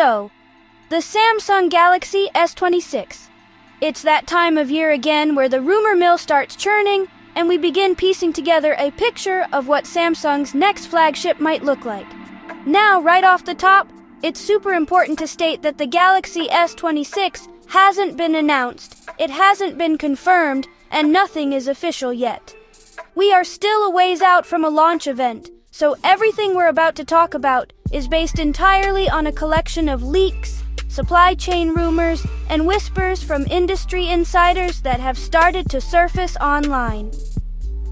So, the Samsung Galaxy S26. It's that time of year again where the rumor mill starts churning, and we begin piecing together a picture of what Samsung's next flagship might look like. Now, right off the top, it's super important to state that the Galaxy S26 hasn't been announced, it hasn't been confirmed, and nothing is official yet. We are still a ways out from a launch event, so everything we're about to talk about is based entirely on a collection of leaks, supply chain rumors, and whispers from industry insiders that have started to surface online.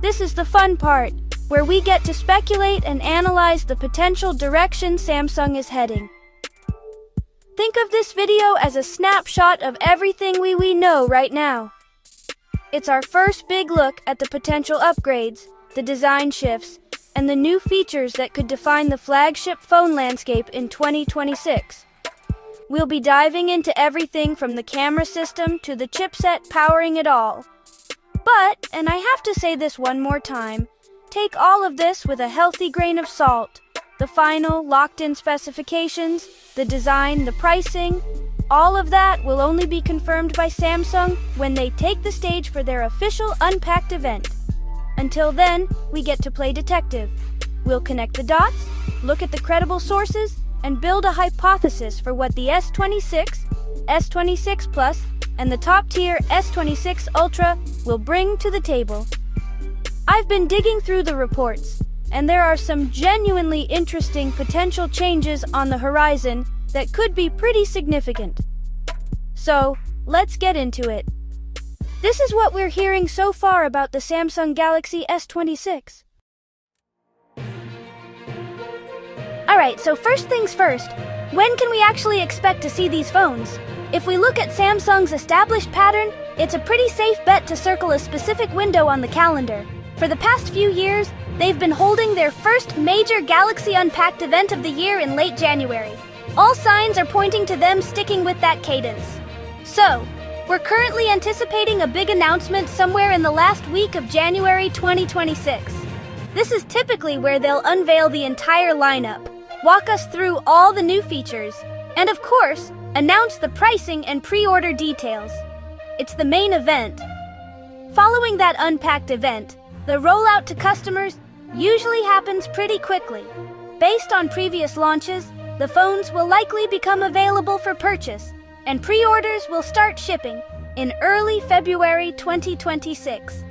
This is the fun part, where we get to speculate and analyze the potential direction Samsung is heading. Think of this video as a snapshot of everything we know right now. It's our first big look at the potential upgrades, the design shifts, and the new features that could define the flagship phone landscape in 2026. We'll be diving into everything from the camera system to the chipset powering it all. But, and I have to say this one more time, take all of this with a healthy grain of salt. The final, locked-in specifications, the design, the pricing, all of that will only be confirmed by Samsung when they take the stage for their official Unpacked event. Until then, we get to play detective. We'll connect the dots, look at the credible sources, and build a hypothesis for what the S26, S26 Plus, and the top-tier S26 Ultra will bring to the table. I've been digging through the reports, and there are some genuinely interesting potential changes on the horizon that could be pretty significant. So, let's get into it. This is what we're hearing so far about the Samsung Galaxy S26. Alright, so first things first, when can we actually expect to see these phones? If we look at Samsung's established pattern, it's a pretty safe bet to circle a specific window on the calendar. For the past few years, they've been holding their first major Galaxy Unpacked event of the year in late January. All signs are pointing to them sticking with that cadence. So, we're currently anticipating a big announcement somewhere in the last week of January 2026. This is typically where they'll unveil the entire lineup, walk us through all the new features, and of course, announce the pricing and pre-order details. It's the main event. Following that Unpacked event, the rollout to customers usually happens pretty quickly. Based on previous launches, the phones will likely become available for purchase, and pre-orders will start shipping in early February 2026.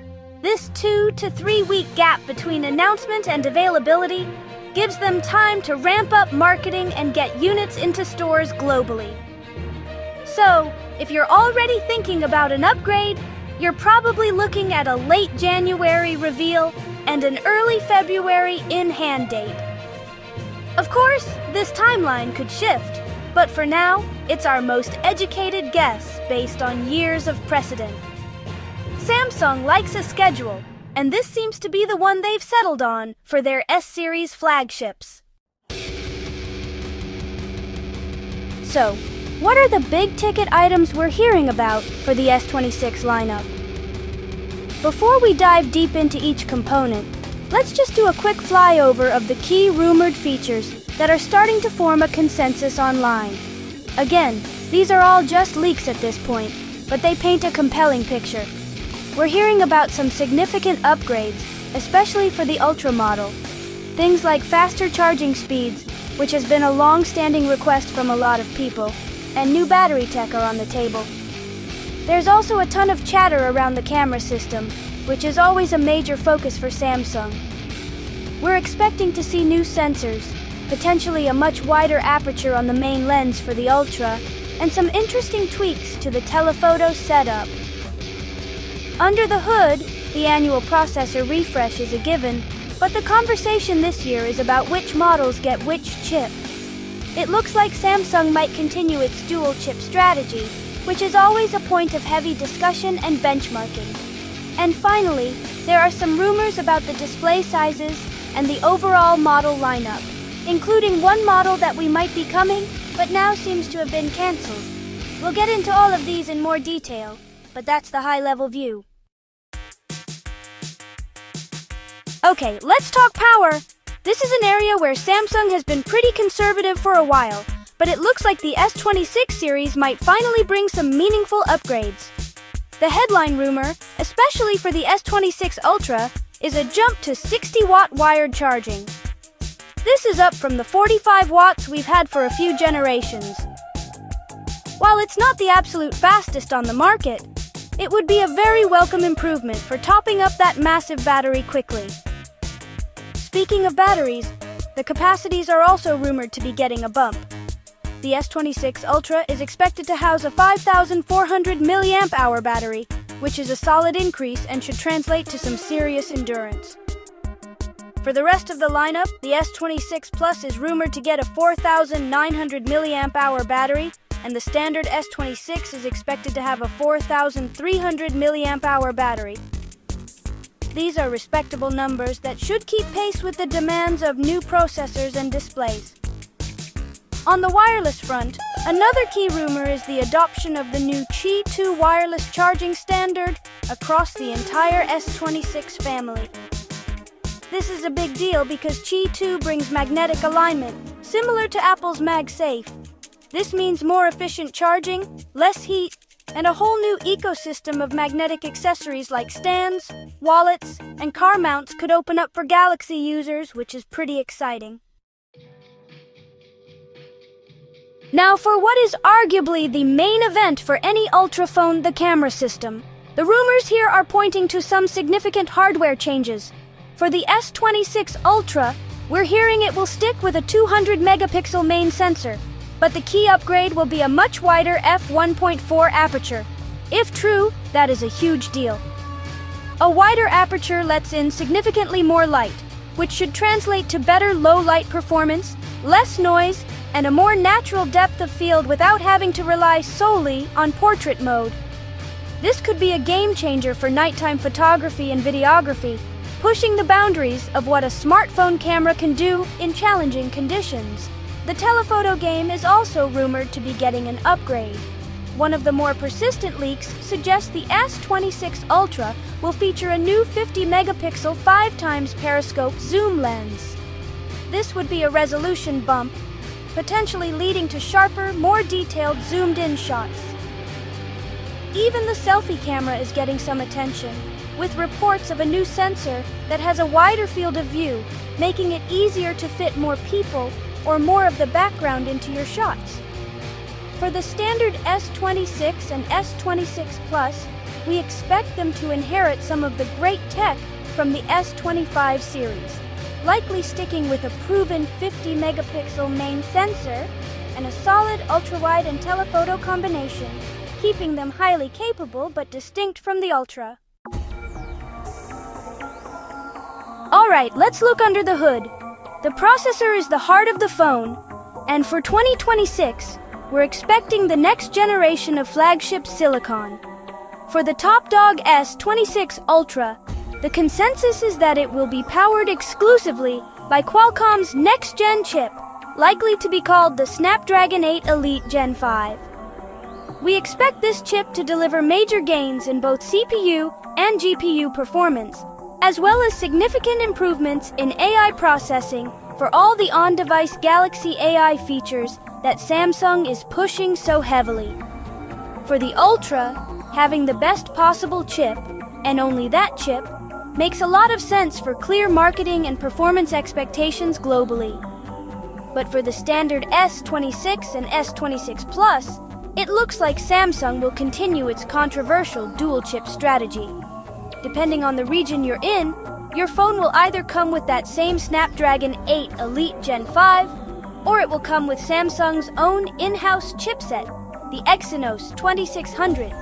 This 2 to 3 week gap between announcement and availability gives them time to ramp up marketing and get units into stores globally. So, if you're already thinking about an upgrade, you're probably looking at a late January reveal and an early February in-hand date. Of course, this timeline could shift, but for now, it's our most educated guess based on years of precedent. Samsung likes a schedule, and this seems to be the one they've settled on for their S-series flagships. So, what are the big-ticket items we're hearing about for the S26 lineup? Before we dive deep into each component, let's just do a quick flyover of the key rumored features that are starting to form a consensus online. Again, these are all just leaks at this point, but they paint a compelling picture. We're hearing about some significant upgrades, especially for the Ultra model. Things like faster charging speeds, which has been a long-standing request from a lot of people, and new battery tech are on the table. There's also a ton of chatter around the camera system, which is always a major focus for Samsung. We're expecting to see new sensors, potentially a much wider aperture on the main lens for the Ultra, and some interesting tweaks to the telephoto setup. Under the hood, the annual processor refresh is a given, but the conversation this year is about which models get which chip. It looks like Samsung might continue its dual-chip strategy, which is always a point of heavy discussion and benchmarking. And finally, there are some rumors about the display sizes and the overall model lineup, including one model that we might be coming, but now seems to have been cancelled. We'll get into all of these in more detail, but that's the high-level view. Okay, let's talk power. This is an area where Samsung has been pretty conservative for a while, but it looks like the S26 series might finally bring some meaningful upgrades. The headline rumor, especially for the S26 Ultra, is a jump to 60-watt wired charging. This is up from the 45 watts we've had for a few generations. While it's not the absolute fastest on the market, it would be a very welcome improvement for topping up that massive battery quickly. Speaking of batteries, the capacities are also rumored to be getting a bump. The S26 Ultra is expected to house a 5,400 mAh battery, which is a solid increase and should translate to some serious endurance. For the rest of the lineup, the S26 Plus is rumored to get a 4,900 mAh battery, and the standard S26 is expected to have a 4,300 mAh battery. These are respectable numbers that should keep pace with the demands of new processors and displays. On the wireless front, another key rumor is the adoption of the new Qi 2 wireless charging standard across the entire S26 family. This is a big deal because Qi 2 brings magnetic alignment, similar to Apple's MagSafe. This means more efficient charging, less heat, and a whole new ecosystem of magnetic accessories like stands, wallets, and car mounts could open up for Galaxy users, which is pretty exciting. Now for what is arguably the main event for any Ultra phone, the camera system. The rumors here are pointing to some significant hardware changes. For the S26 Ultra, we're hearing it will stick with a 200 megapixel main sensor, but the key upgrade will be a much wider f1.4 aperture. If true, that is a huge deal. A wider aperture lets in significantly more light, which should translate to better low-light performance, less noise, and a more natural depth of field without having to rely solely on portrait mode. This could be a game changer for nighttime photography and videography, pushing the boundaries of what a smartphone camera can do in challenging conditions. The telephoto game is also rumored to be getting an upgrade. One of the more persistent leaks suggests the S26 Ultra will feature a new 50 megapixel 5x periscope zoom lens. This would be a resolution bump, potentially leading to sharper, more detailed zoomed-in shots. Even the selfie camera is getting some attention, with reports of a new sensor that has a wider field of view, making it easier to fit more people or more of the background into your shots. For the standard S26 and S26 Plus, we expect them to inherit some of the great tech from the S25 series, likely sticking with a proven 50 megapixel main sensor and a solid ultra-wide and telephoto combination, keeping them highly capable but distinct from the Ultra. Alright, let's look under the hood. The processor is the heart of the phone, and for 2026, we're expecting the next generation of flagship silicon. For the top dog S26 Ultra, the consensus is that it will be powered exclusively by Qualcomm's next-gen chip, likely to be called the Snapdragon 8 Elite Gen 5. We expect this chip to deliver major gains in both CPU and GPU performance, as well as significant improvements in AI processing for all the on-device Galaxy AI features that Samsung is pushing so heavily. For the Ultra, having the best possible chip, and only that chip, makes a lot of sense for clear marketing and performance expectations globally. But for the standard S26 and S26 Plus, it looks like Samsung will continue its controversial dual-chip strategy. Depending on the region you're in, your phone will either come with that same Snapdragon 8 Elite Gen 5, or it will come with Samsung's own in-house chipset, the Exynos 2600.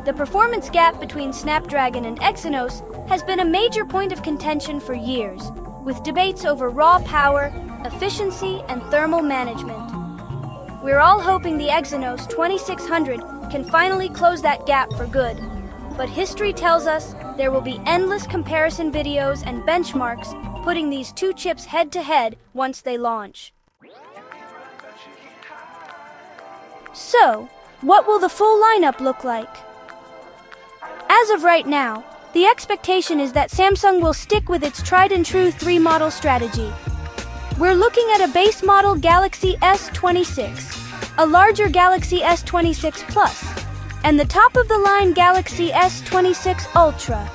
The performance gap between Snapdragon and Exynos has been a major point of contention for years, with debates over raw power, efficiency, and thermal management. We're all hoping the Exynos 2600 can finally close that gap for good, but history tells us there will be endless comparison videos and benchmarks putting these two chips head-to-head once they launch. So, what will the full lineup look like? As of right now, the expectation is that Samsung will stick with its tried-and-true three-model strategy. We're looking at a base model Galaxy S26, a larger Galaxy S26 Plus, and the top-of-the-line Galaxy S26 Ultra.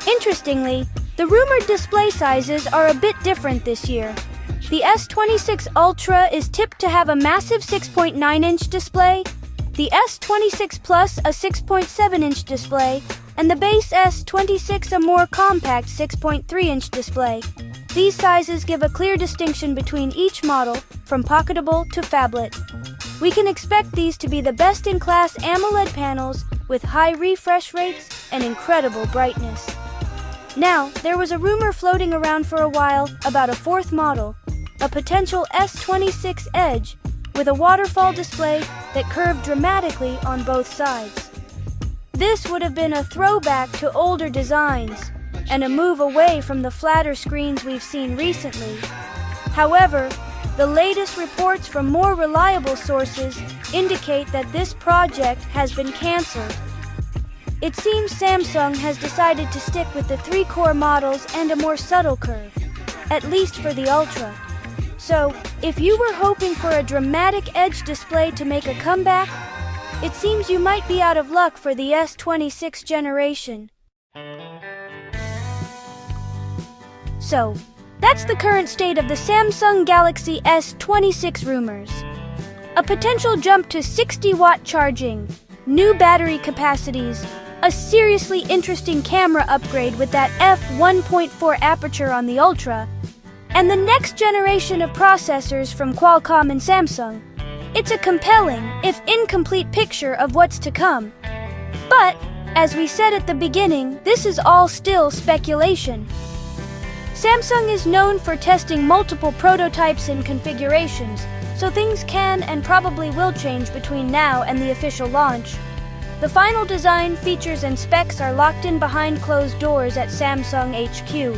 Interestingly, the rumored display sizes are a bit different this year. The S26 Ultra is tipped to have a massive 6.9-inch display, the S26 Plus a 6.7-inch display, and the base S26 a more compact 6.3-inch display. These sizes give a clear distinction between each model, from pocketable to phablet. We can expect these to be the best-in-class AMOLED panels with high refresh rates and incredible brightness. Now, there was a rumor floating around for a while about a fourth model, a potential S26 Edge, with a waterfall display that curved dramatically on both sides. This would have been a throwback to older designs, and a move away from the flatter screens we've seen recently. However, the latest reports from more reliable sources indicate that this project has been canceled. It seems Samsung has decided to stick with the 3 core models and a more subtle curve, at least for the Ultra. So, if you were hoping for a dramatic edge display to make a comeback, it seems you might be out of luck for the S26 generation. So, that's the current state of the Samsung Galaxy S26 rumors. A potential jump to 60-watt charging, new battery capacities, a seriously interesting camera upgrade with that f1.4 aperture on the Ultra, and the next generation of processors from Qualcomm and Samsung. It's a compelling, if incomplete, picture of what's to come. But, as we said at the beginning, this is all still speculation. Samsung is known for testing multiple prototypes and configurations, so things can and probably will change between now and the official launch. The final design, features, and specs are locked in behind closed doors at Samsung HQ.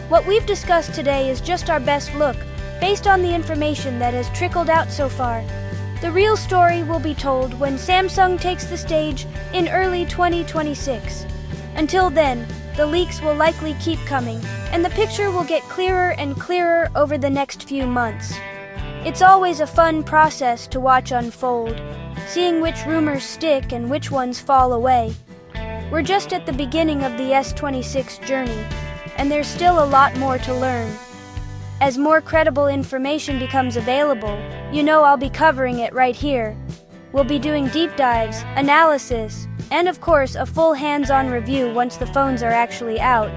What we've discussed today is just our best look, based on the information that has trickled out so far. The real story will be told when Samsung takes the stage in early 2026. Until then, the leaks will likely keep coming, and the picture will get clearer and clearer over the next few months. It's always a fun process to watch unfold, seeing which rumors stick and which ones fall away. We're just at the beginning of the S26 journey, and there's still a lot more to learn. As more credible information becomes available, you know I'll be covering it right here. We'll be doing deep dives, analysis, and of course a full hands-on review once the phones are actually out.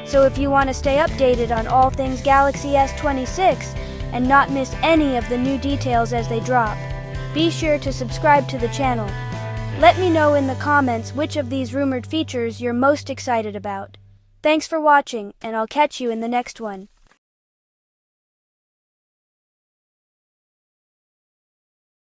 So if you want to stay updated on all things Galaxy S26 and not miss any of the new details as they drop, be sure to subscribe to the channel. Let me know in the comments which of these rumored features you're most excited about. Thanks for watching, and I'll catch you in the next one.